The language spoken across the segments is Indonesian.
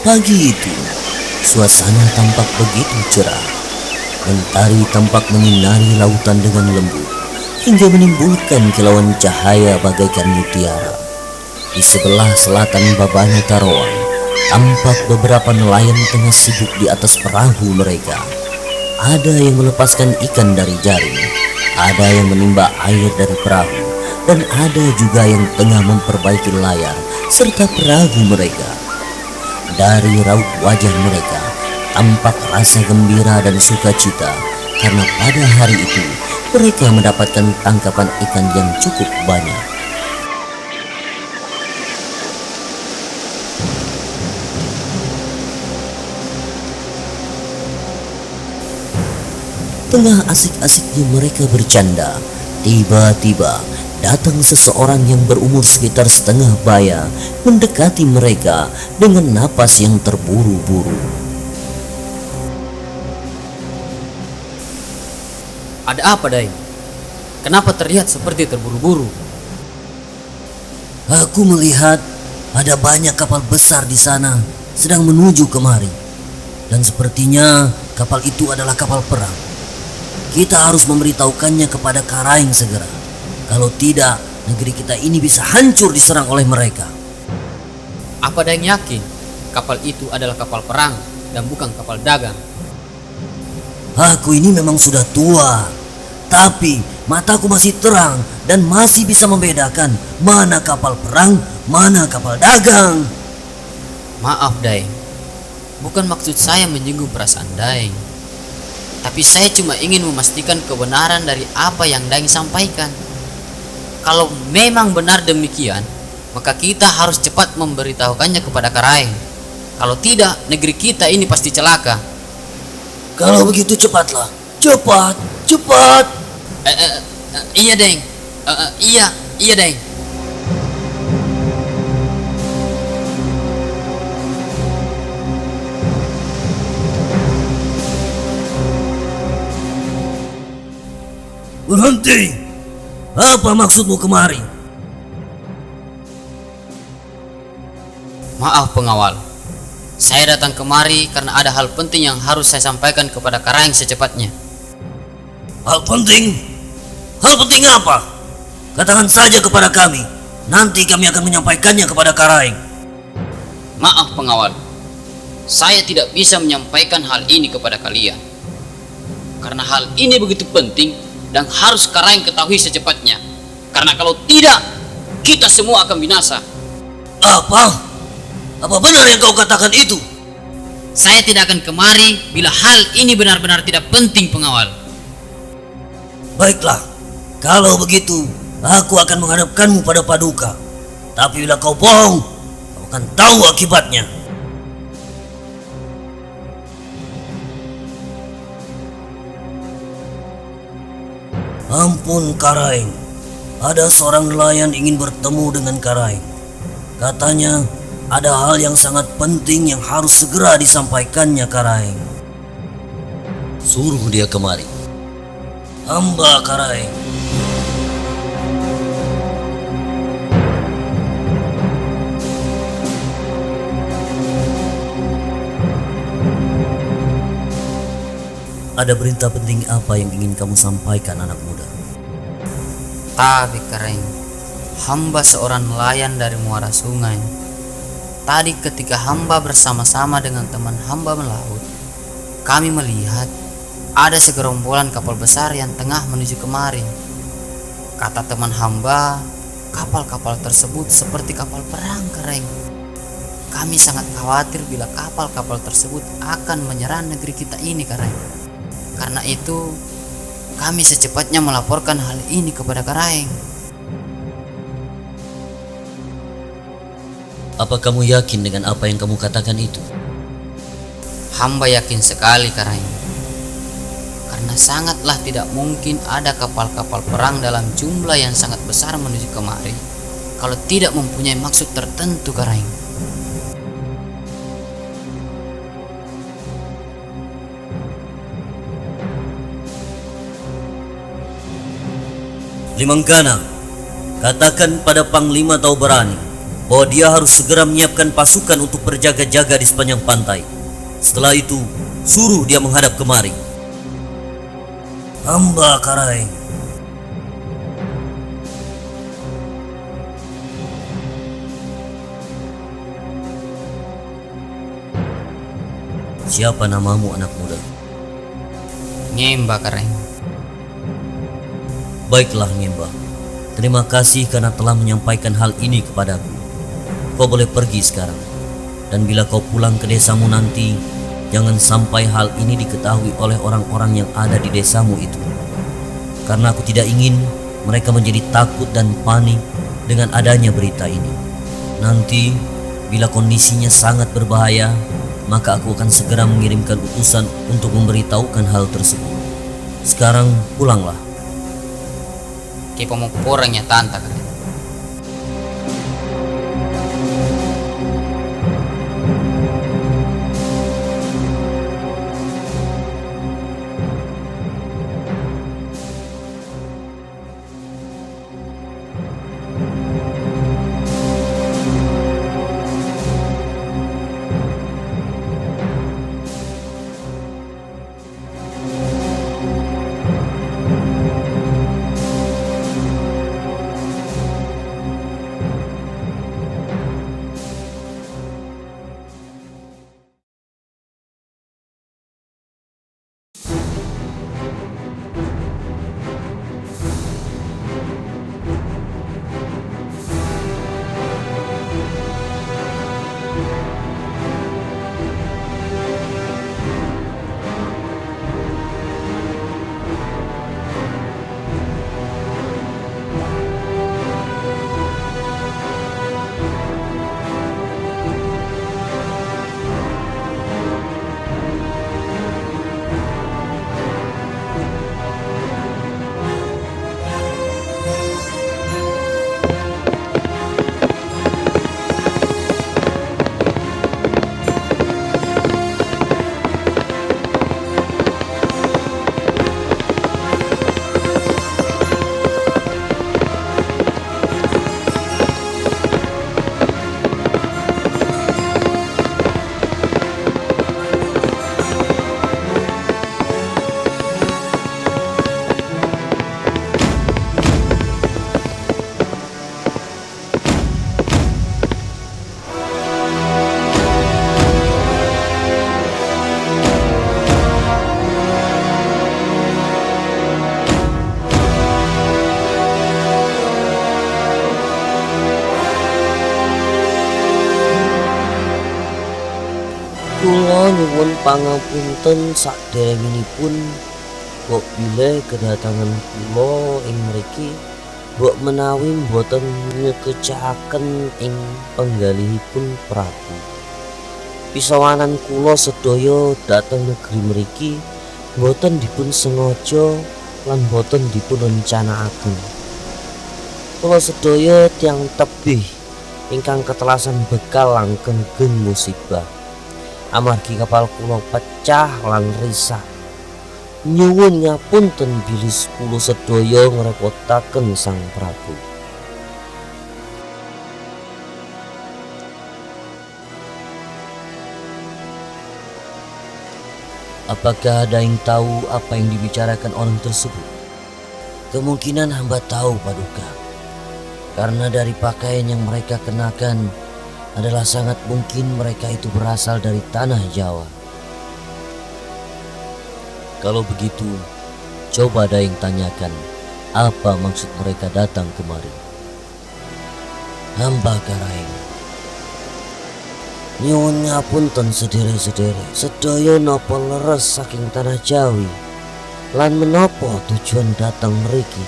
Pagi itu, suasana tampak begitu cerah. Mentari tampak menyinari lautan dengan lembut, hingga menimbulkan kilauan cahaya bagaikan mutiara. Di sebelah selatan Babana Taroang, tampak beberapa nelayan tengah sibuk di atas perahu mereka. Ada yang melepaskan ikan dari jaring, ada yang menimba air dari perahu, dan ada juga yang tengah memperbaiki layar serta perahu mereka. Dari raut wajah mereka tampak rasa gembira dan sukacita karena pada hari itu mereka mendapatkan tangkapan ikan yang cukup banyak. Tengah asik-asiknya mereka bercanda, tiba-tiba datang seseorang yang berumur sekitar setengah baya mendekati mereka dengan napas yang terburu-buru. Ada apa, Dai? Kenapa terlihat seperti terburu-buru? Aku melihat ada banyak kapal besar di sana sedang menuju kemari. Dan sepertinya kapal itu adalah kapal perang. Kita harus memberitahukannya kepada Karaing segera. Kalau tidak, negeri kita ini bisa hancur diserang oleh mereka. Apa Dai yakin kapal itu adalah kapal perang dan bukan kapal dagang? Aku ini memang sudah tua, tapi mataku masih terang dan masih bisa membedakan mana kapal perang, mana kapal dagang. Maaf, Dai. Bukan maksud saya menyinggung perasaan Dai. Tapi saya cuma ingin memastikan kebenaran dari apa yang Dai sampaikan. Kalau memang benar demikian, maka kita harus cepat memberitahukannya kepada Karaing. Kalau tidak, negeri kita ini pasti celaka. Kalau begitu cepatlah, cepat, cepat. Iya, Deng. Iya, Deng. Berhenti! Apa maksudmu kemari? Maaf pengawal, saya datang kemari karena ada hal penting yang harus saya sampaikan kepada Karaing secepatnya. Hal penting? Hal penting apa? Katakan saja kepada kami. Nanti kami akan menyampaikannya kepada Karaing. Maaf pengawal, saya tidak bisa menyampaikan hal ini kepada kalian. Karena hal ini begitu penting dan harus Karaing ketahui secepatnya. Karena kalau tidak, kita semua akan binasa. Apa? Apa benar yang kau katakan itu? Saya tidak akan kemari bila hal ini benar-benar tidak penting pengawal. Baiklah, kalau begitu aku akan menghadapkanmu pada Paduka. Tapi bila kau bohong, kau akan tahu akibatnya. Ampun Karaing, ada seorang nelayan ingin bertemu dengan Karaing. Katanya ada hal yang sangat penting yang harus segera disampaikannya Karaing. Suruh dia kemari. Hamba Karaing. Ada berita penting apa yang ingin kamu sampaikan, anak muda? Tapi Karaing, hamba seorang nelayan dari muara sungai. Tadi ketika hamba bersama-sama dengan teman hamba melaut, kami melihat ada segerombolan kapal besar yang tengah menuju kemari. Kata teman hamba, kapal-kapal tersebut seperti kapal perang, Karaing. Kami sangat khawatir bila kapal-kapal tersebut akan menyerang negeri kita ini, Karaing. Karena itu, kami secepatnya melaporkan hal ini kepada Karaing. Apa kamu yakin dengan apa yang kamu katakan itu? Hamba yakin sekali, Karaing. Karena sangatlah tidak mungkin ada kapal-kapal perang dalam jumlah yang sangat besar menuju kemari kalau tidak mempunyai maksud tertentu, Karaing. Limanggana, katakan pada Panglima Tauberani bahwa dia harus segera menyiapkan pasukan untuk berjaga-jaga di sepanjang pantai. Setelah itu, suruh dia menghadap kemari. Hamba Karaeng. Siapa namamu, anak muda? Nyemba Karaeng. Baiklah, Nyemba. Terima kasih karena telah menyampaikan hal ini kepadaku. Kau boleh pergi sekarang. Dan bila kau pulang ke desamu nanti, jangan sampai hal ini diketahui oleh orang-orang yang ada di desamu itu. Karena aku tidak ingin mereka menjadi takut dan panik dengan adanya berita ini. Nanti, bila kondisinya sangat berbahaya, maka aku akan segera mengirimkan utusan untuk memberitahukan hal tersebut. Sekarang pulanglah. Kepo mau porangnya tanta Karaeng. Kula nyuwun pangapunten saderengipun kok bilih kedatangan kula ing mriki mbok menawi boten nyekecaken ing penggalihipun Prabu. Pisawanan kula sedaya dhateng negeri mriki boten dipun sengaja lan boten dipun rencanakaken. Kula sedaya tiyang tebih ingkang ketelasan bekal langgeng gen musibah. Amargi kapal kula pecah lan risak. Nyuwun ngapunten bilih kula sedaya ngrepotaken Sang Prabu. Apakah ada yang tahu apa yang dibicarakan orang tersebut? Kemungkinan hamba tahu, Paduka. Karena dari pakaian yang mereka kenakan adalah sangat mungkin mereka itu berasal dari tanah Jawa. Kalau begitu, coba ada yang tanyakan apa maksud mereka datang kemari. Hamba Karaeng. Nyuwun ngapunten sedherek-sedherek, sedaya napa leres saking tanah Jawi lan menapa tujuan datang mriki.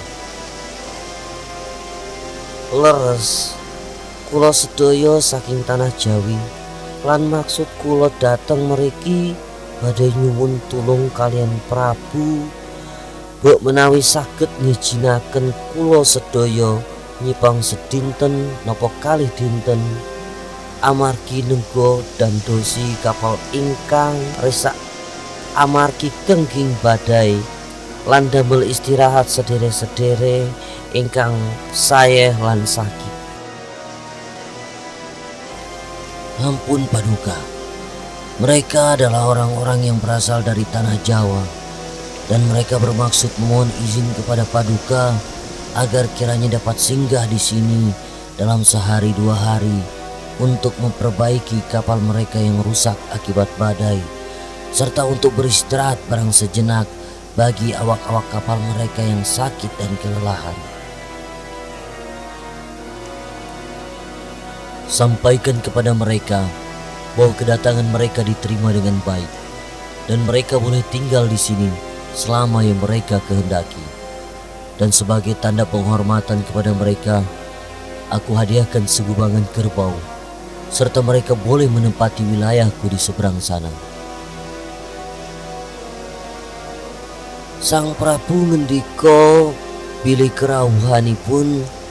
Leres kula sedaya saking tanah Jawi lan maksud kula dateng mriki badhe nyuwun tulung kalian Prabu mbok menawi saged ngijinaken kula sedaya nyipang sedinten napa kalih dinten amargi nenggo dandosi kapal ingkang resak amargi kengging badai lan damel istirahat sedherek-sedherek ingkang sayeh lan sakit. Ampun Paduka, mereka adalah orang-orang yang berasal dari tanah Jawa, dan mereka bermaksud memohon izin kepada Paduka agar kiranya dapat singgah di sini dalam sehari 2 hari untuk memperbaiki kapal mereka yang rusak akibat badai, serta untuk beristirahat barang sejenak bagi awak-awak kapal mereka yang sakit dan kelelahan. Sampaikan kepada mereka bahwa kedatangan mereka diterima dengan baik dan mereka boleh tinggal di sini selama yang mereka kehendaki. Dan sebagai tanda penghormatan kepada mereka, aku hadiahkan segubangan kerbau, serta mereka boleh menempati wilayahku di seberang sana. Sang Prabu ngendika bilih kerawuhanipun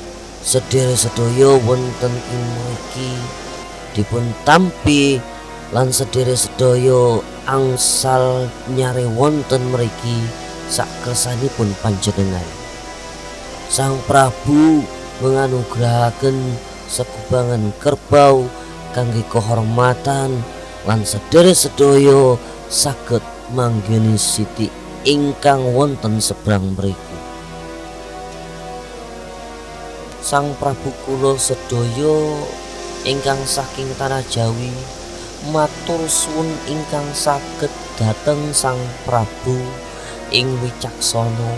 sedherek sedaya wonten ing mriki dipun tampi lan sedherek sedaya angsal nyare wonten mriki sakkersanipun panjenengan. Sang Prabu menganugrahaken sekubangan kerbau kangge kehormatan lan sedherek sedaya saged manggeni siti ingkang wonten seberang mriku. Sang Prabu kula sedaya ingkang saking tanah Jawi matur suwun ingkang saged dhateng Sang Prabu ing wicaksana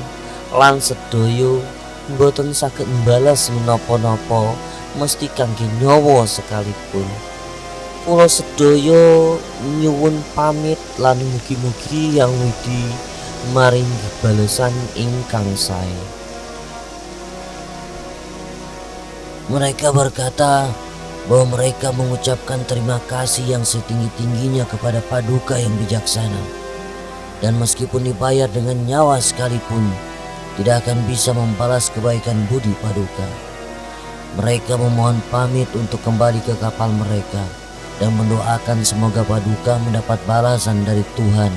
lan sedaya boten saged mbalas menapa-napa mesti kangge nyawa sekalipun. Kula sedaya nyuwun pamit lan mugi-mugi Yang Widi maringi balesan ingkang sae. Mereka berkata bahwa mereka mengucapkan terima kasih yang setinggi-tingginya kepada Paduka yang bijaksana, dan meskipun dibayar dengan nyawa sekalipun tidak akan bisa membalas kebaikan budi Paduka. Mereka memohon pamit untuk kembali ke kapal mereka dan mendoakan semoga Paduka mendapat balasan dari Tuhan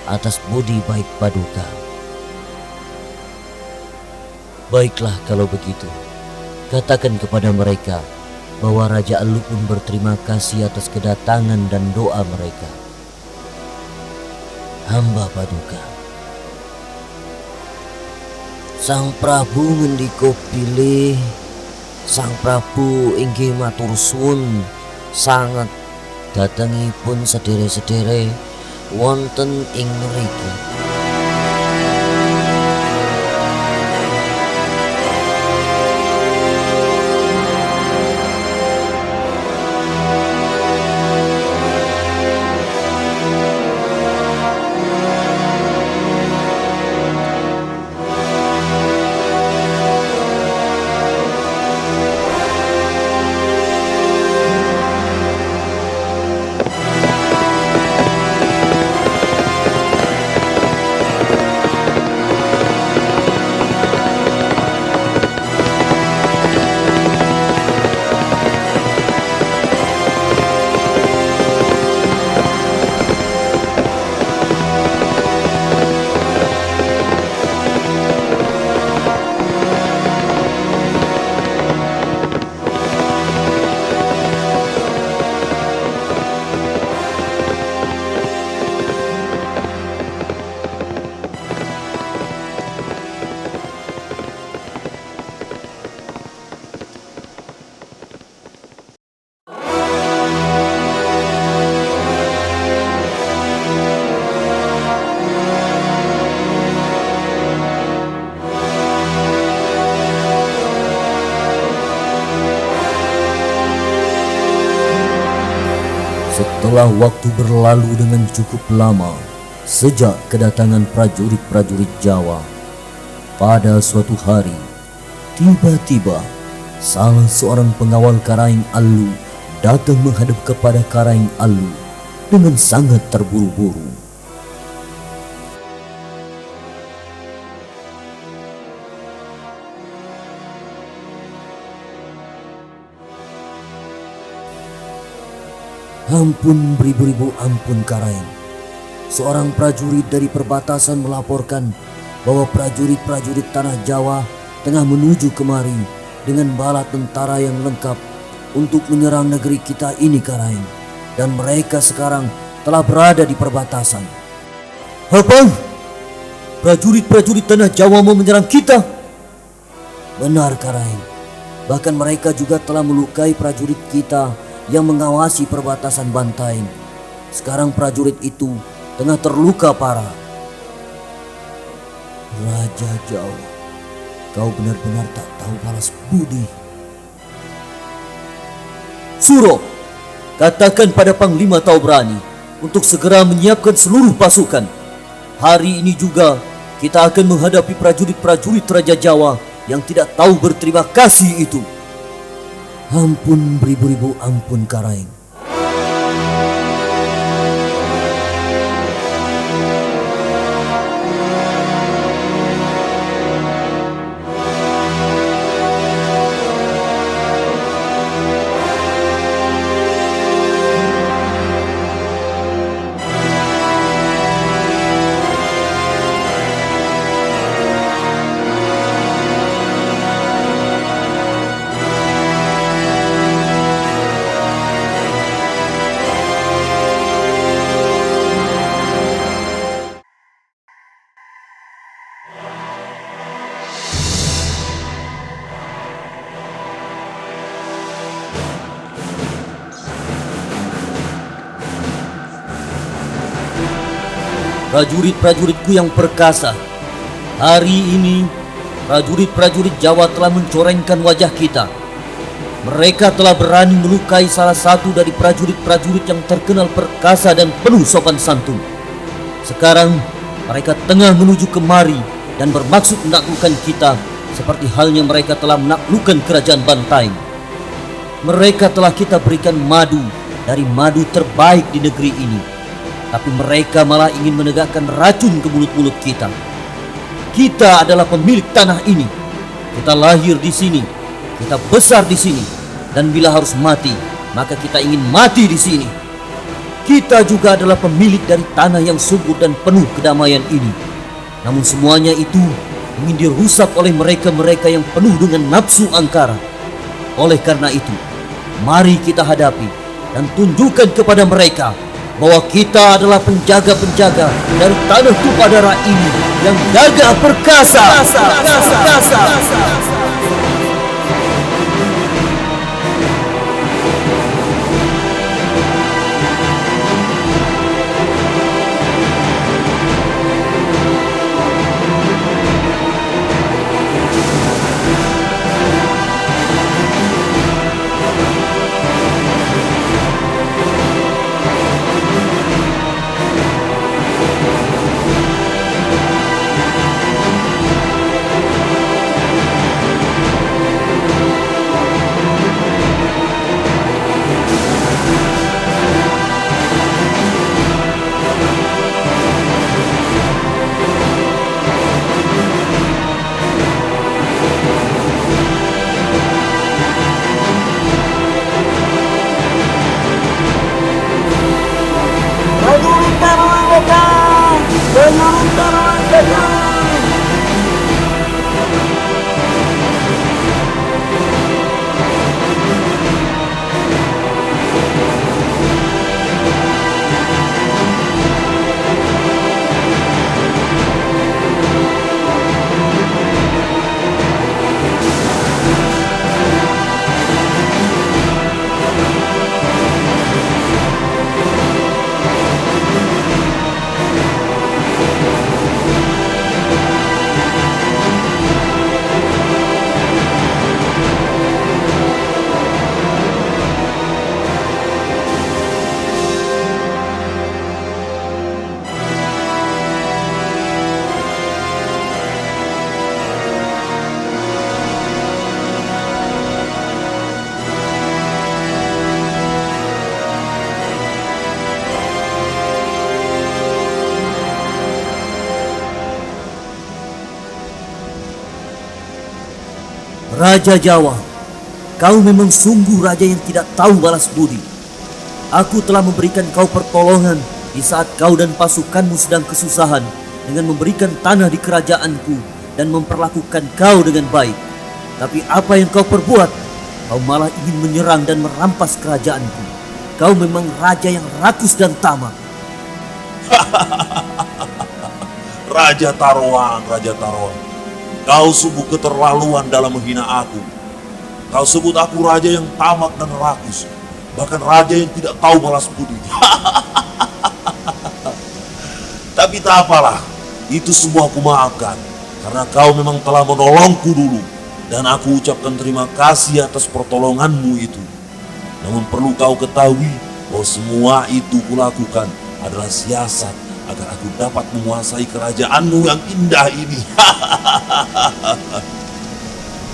atas budi baik Paduka. Baiklah kalau begitu, katakan kepada mereka bahwa Raja Elu pun berterima kasih atas kedatangan dan doa mereka. Hamba Paduka. Sang Prabu ngendika pilih. Sang Prabu inggih matur suwun sanget datengipun sedherek-sedherek wonten ing mriki. Setelah waktu berlalu dengan cukup lama sejak kedatangan prajurit-prajurit Jawa, pada suatu hari tiba-tiba salah seorang pengawal Karaeng Alu datang menghadap kepada Karaeng Alu dengan sangat terburu-buru. Ampun beribu-ribu ampun Karaeng. Seorang prajurit dari perbatasan melaporkan bahwa prajurit-prajurit tanah Jawa tengah menuju kemari dengan bala tentara yang lengkap untuk menyerang negeri kita ini Karaeng. dan mereka sekarang telah berada di perbatasan. Apa? Prajurit-prajurit tanah Jawa mau menyerang kita? Benar, Karaeng. Bahkan mereka juga telah melukai prajurit kita yang mengawasi perbatasan Bantaeng. Sekarang prajurit itu tengah terluka parah. Raja Jawa, kau benar-benar tak tahu balas budi. Suro, katakan pada Panglima Taubrani untuk segera menyiapkan seluruh pasukan. Hari ini juga kita akan menghadapi prajurit-prajurit Raja Jawa yang tidak tahu berterima kasih itu. Ampun beribu-ribu ampun, Karaeng. Prajurit-prajuritku yang perkasa, hari ini prajurit-prajurit Jawa telah mencorengkan wajah kita. Mereka telah berani melukai salah satu dari prajurit-prajurit yang terkenal perkasa dan penuh sopan santun. Sekarang mereka tengah menuju kemari dan bermaksud menaklukkan kita seperti halnya mereka telah menaklukkan kerajaan Bantaeng. Mereka telah kita berikan madu dari madu terbaik di negeri ini. Tapi mereka malah ingin menegakkan racun ke mulut-mulut kita. Kita adalah pemilik tanah ini. Kita lahir di sini. Kita besar di sini. Dan bila harus mati, maka kita ingin mati di sini. Kita juga adalah pemilik dari tanah yang subur dan penuh kedamaian ini. Namun semuanya itu ingin dirusak oleh mereka-mereka yang penuh dengan nafsu angkara. Oleh karena itu, mari kita hadapi dan tunjukkan kepada mereka bahwa kita adalah penjaga-penjaga dari tanah tumpah darah ini yang gagah perkasa. Raja Jawa, kau memang sungguh raja yang tidak tahu balas budi. Aku telah memberikan kau pertolongan di saat kau dan pasukanmu sedang kesusahan dengan memberikan tanah di kerajaanku dan memperlakukan kau dengan baik. Tapi apa yang kau perbuat? Kau malah ingin menyerang dan merampas kerajaanku. kau memang raja yang rakus dan tamak. Raja Taroang, Raja Taroang. Kau sungguh keterlaluan dalam menghina aku. Kau sebut aku raja yang tamak dan rakus. Bahkan raja yang tidak tahu balas budi. Tapi tak apalah, itu semua aku maafkan. Karena kau memang telah menolongku dulu. Dan aku ucapkan terima kasih atas pertolonganmu itu. Namun perlu kau ketahui bahwa semua itu kulakukan adalah siasat agar aku dapat menguasai kerajaanmu yang indah ini.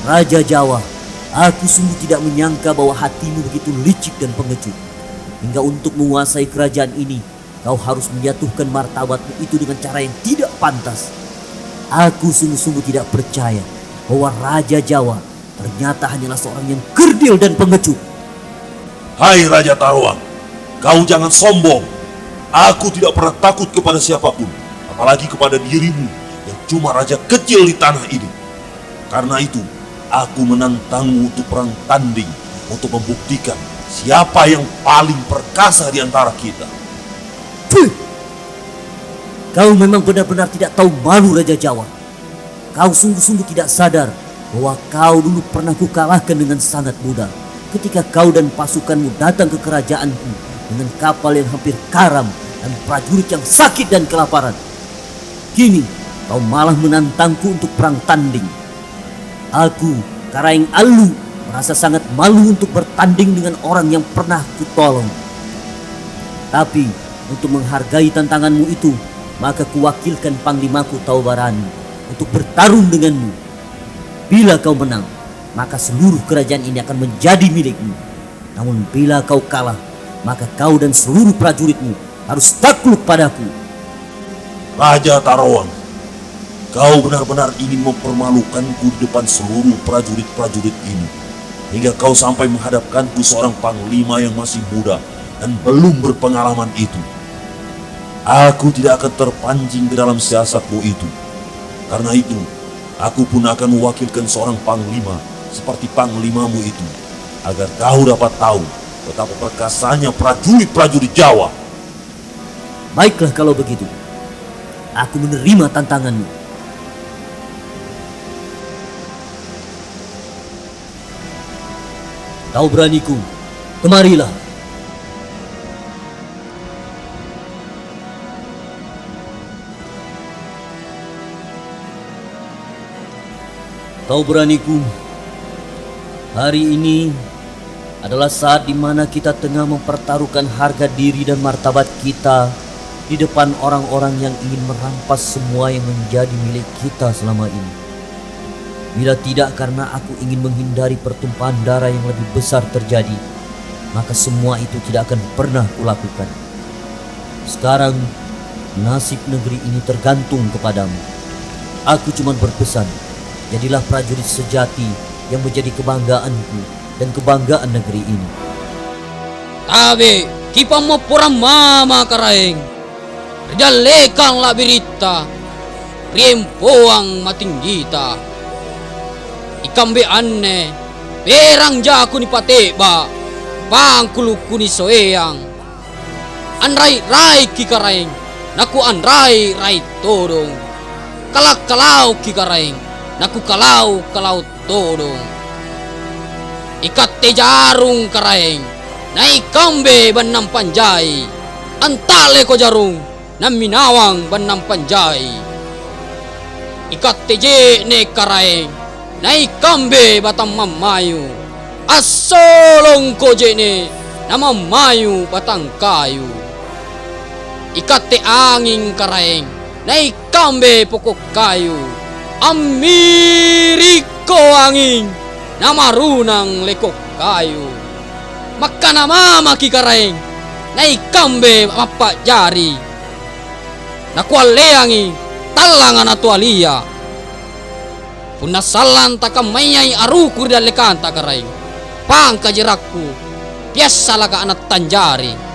Raja Jawa, aku sungguh tidak menyangka bahwa hatimu begitu licik dan pengecut. Hingga untuk menguasai kerajaan ini, kau harus menjatuhkan martabatmu itu dengan cara yang tidak pantas. Aku sungguh-sungguh tidak percaya bahwa Raja Jawa ternyata hanyalah seorang yang kerdil dan pengecut. Hai Raja Taroang, kau jangan sombong. Aku tidak pernah takut kepada siapapun, apalagi kepada dirimu yang cuma raja kecil di tanah ini. Karena itu, aku menantangmu untuk perang tanding untuk membuktikan siapa yang paling perkasa di antara kita. Puh! Kau memang benar-benar tidak tahu malu, Raja Jawa. Kau sungguh-sungguh tidak sadar bahwa kau dulu pernah kukalahkan dengan sangat mudah ketika kau dan pasukanmu datang ke kerajaanku dengan kapal yang hampir karam dan prajurit yang sakit dan kelaparan. Kini kau malah menantangku untuk perang tanding. Aku, Karaeng Alu, merasa sangat malu untuk bertanding dengan orang yang pernah kutolong. Tapi untuk menghargai tantanganmu itu, maka kuwakilkan Panglimaku Taubarani untuk bertarung denganmu. Bila kau menang, maka seluruh kerajaan ini akan menjadi milikmu. Namun bila kau kalah, maka kau dan seluruh prajuritmu harus takluk padaku. Raja Taroang, kau benar-benar ingin mempermalukanku di depan seluruh prajurit-prajurit ini. Hingga kau sampai menghadapkanku seorang panglima yang masih muda dan belum berpengalaman itu. Aku tidak akan terpancing ke dalam siasatmu itu. Karena itu, aku pun akan mewakilkan seorang panglima seperti panglimamu itu, agar kau dapat tahu betapa perkasanya prajurit-prajurit Jawa. Baiklah kalau begitu, aku menerima tantanganmu. Kau beraniku, kemarilah. Kau beraniku, hari ini adalah saat di mana kita tengah mempertaruhkan harga diri dan martabat kita di depan orang-orang yang ingin merampas semua yang menjadi milik kita selama ini. Bila tidak karena aku ingin menghindari pertumpahan darah yang lebih besar terjadi, maka semua itu tidak akan pernah kulakukan. Sekarang, nasib negeri ini tergantung kepadamu. Aku cuma berpesan, jadilah prajurit sejati yang menjadi kebanggaanku dan kebanggaan negeri ini. Tabe, kipa mo purang mama Karaeng. Ridalekang labirita, riempo ang matinggita. Ikambe anne, perang jaku ni pateba, bangkuluku ni soeyang. Anray rai ki Karaeng, naku anray rai todong. Kalak kalau ki Karaeng, naku kalau todong. Ikat te jarung Karaeng, na ikambe banam panjay. Antale ko jarung, na minawang banam panjay. Ikat te je ne Karaeng, na ikambe batang mamayu. Asolong ko je ne, na mamayu batang kayu. Ikat te angin Karaeng, na ikambe pokok kayu. Amiriko angin, na marunang lekok kayu. Maka na mama ki Karaeng, na ikambe mapak jari. Na kualeangi talangan atualia. Punasalan takamayay arukur dalekan ta Karaeng. Pangka jerakku, biasa laga anak tanjari.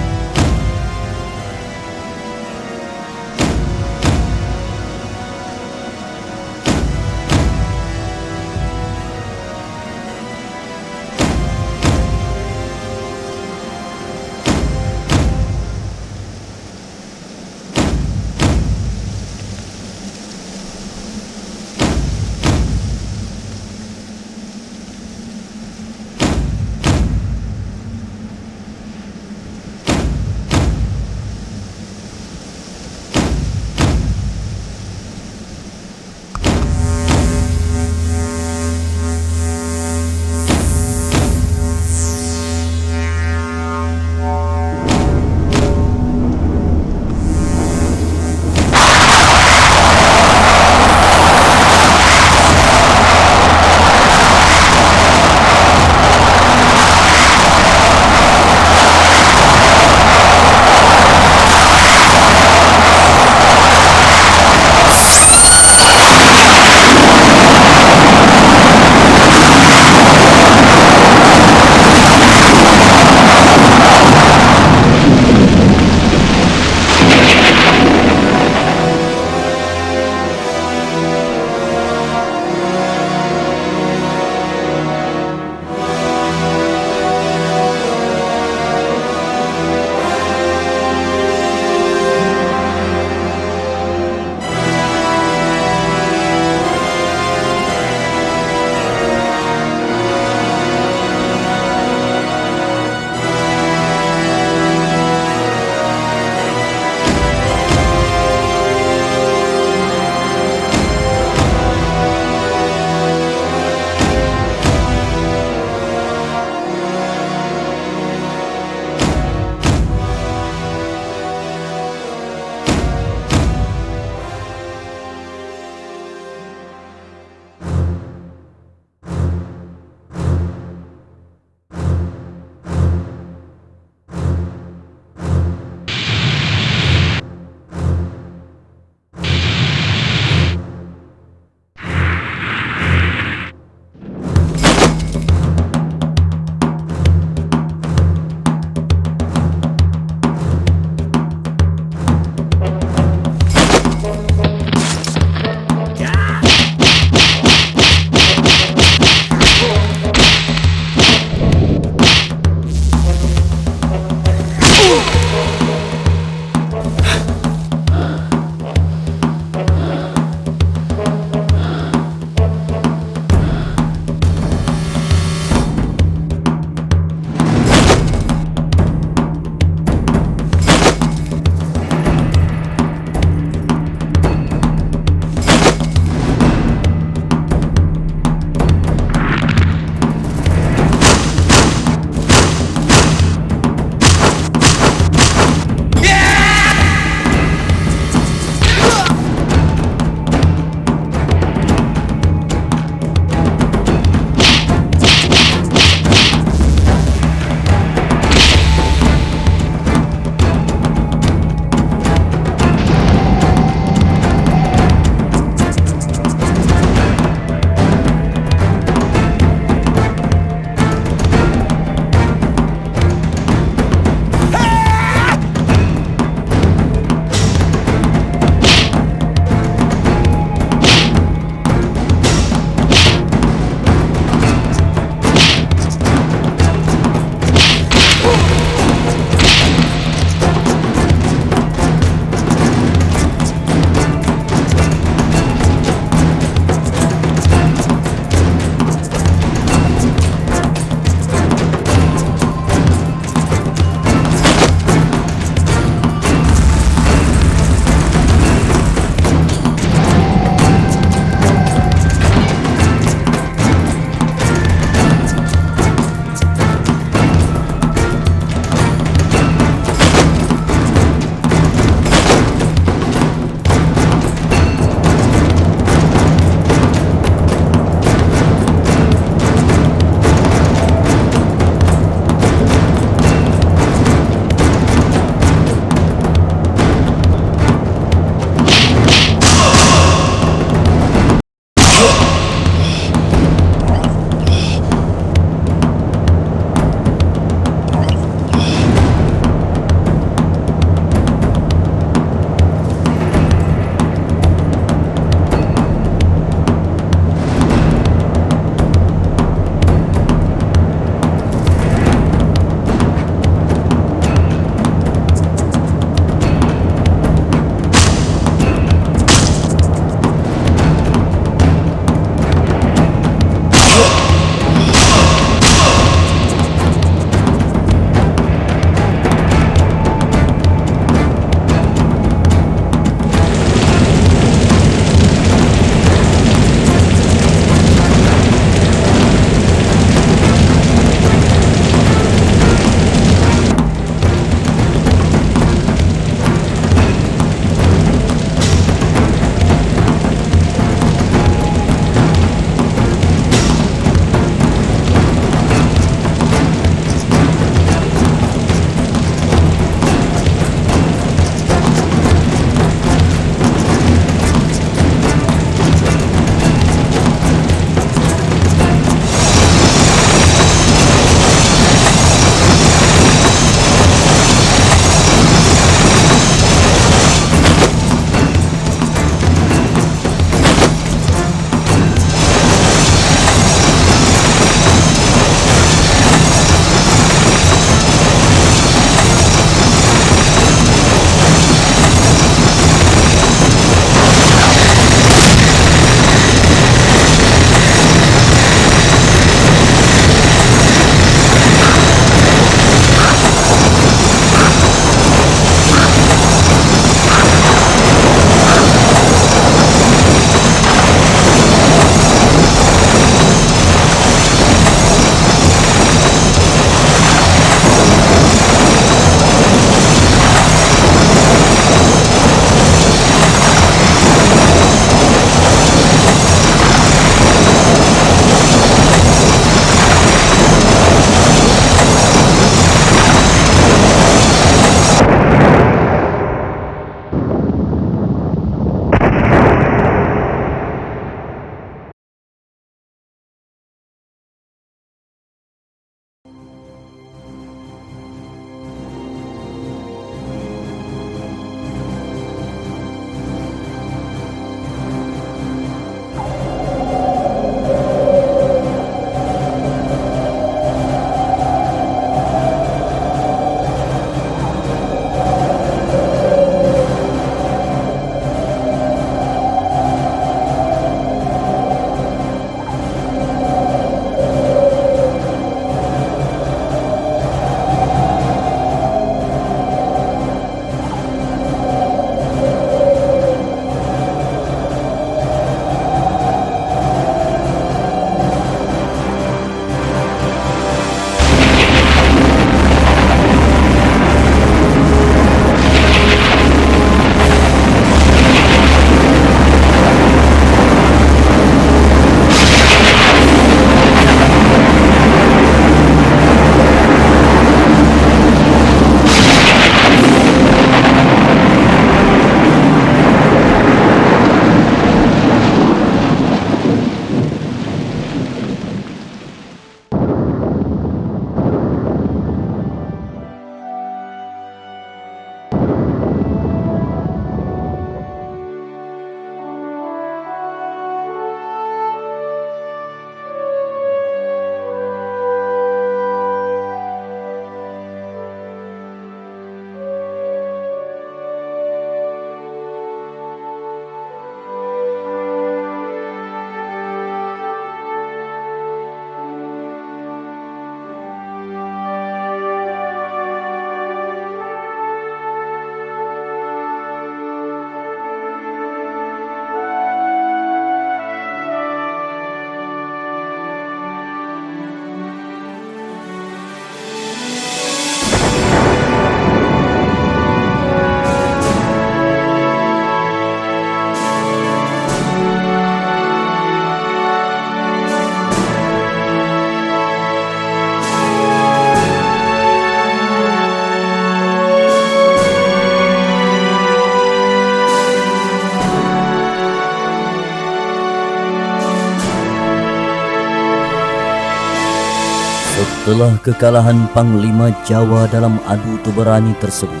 Setelah kekalahan Panglima Jawa dalam adu Tuberani tersebut,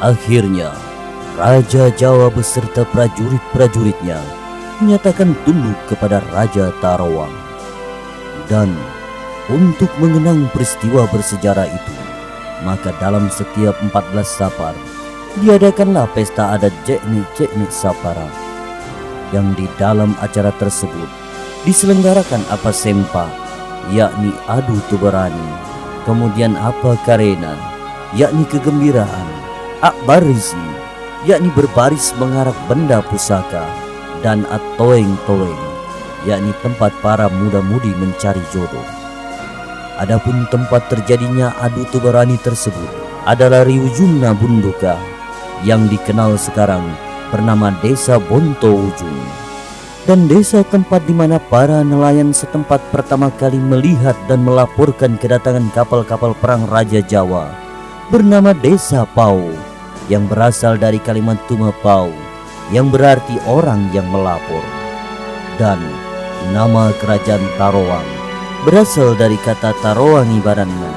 akhirnya Raja Jawa beserta prajurit-prajuritnya menyatakan tunduk kepada Raja Tarawang. Dan untuk mengenang peristiwa bersejarah itu, maka dalam setiap 14 Sapar diadakanlah pesta adat Jeknik Sapara, yang di dalam acara tersebut diselenggarakan apa sempa, yakni adu Tuberani, kemudian apa karena, yakni kegembiraan, akbarisi, yakni berbaris mengarak benda pusaka, dan atoeng-toeng, yakni tempat para muda-mudi mencari jodoh. Adapun tempat terjadinya adu Tuberani tersebut adalah Riujungna Bunduka, yang dikenal sekarang bernama Desa Bonto Ujung, dan desa tempat di mana para nelayan setempat pertama kali melihat dan melaporkan kedatangan kapal-kapal perang Raja Jawa bernama Desa Pau, yang berasal dari kalimat Tuma Pau, yang berarti orang yang melapor. Dan nama kerajaan Tarawang berasal dari kata Tarawang ibaratnya,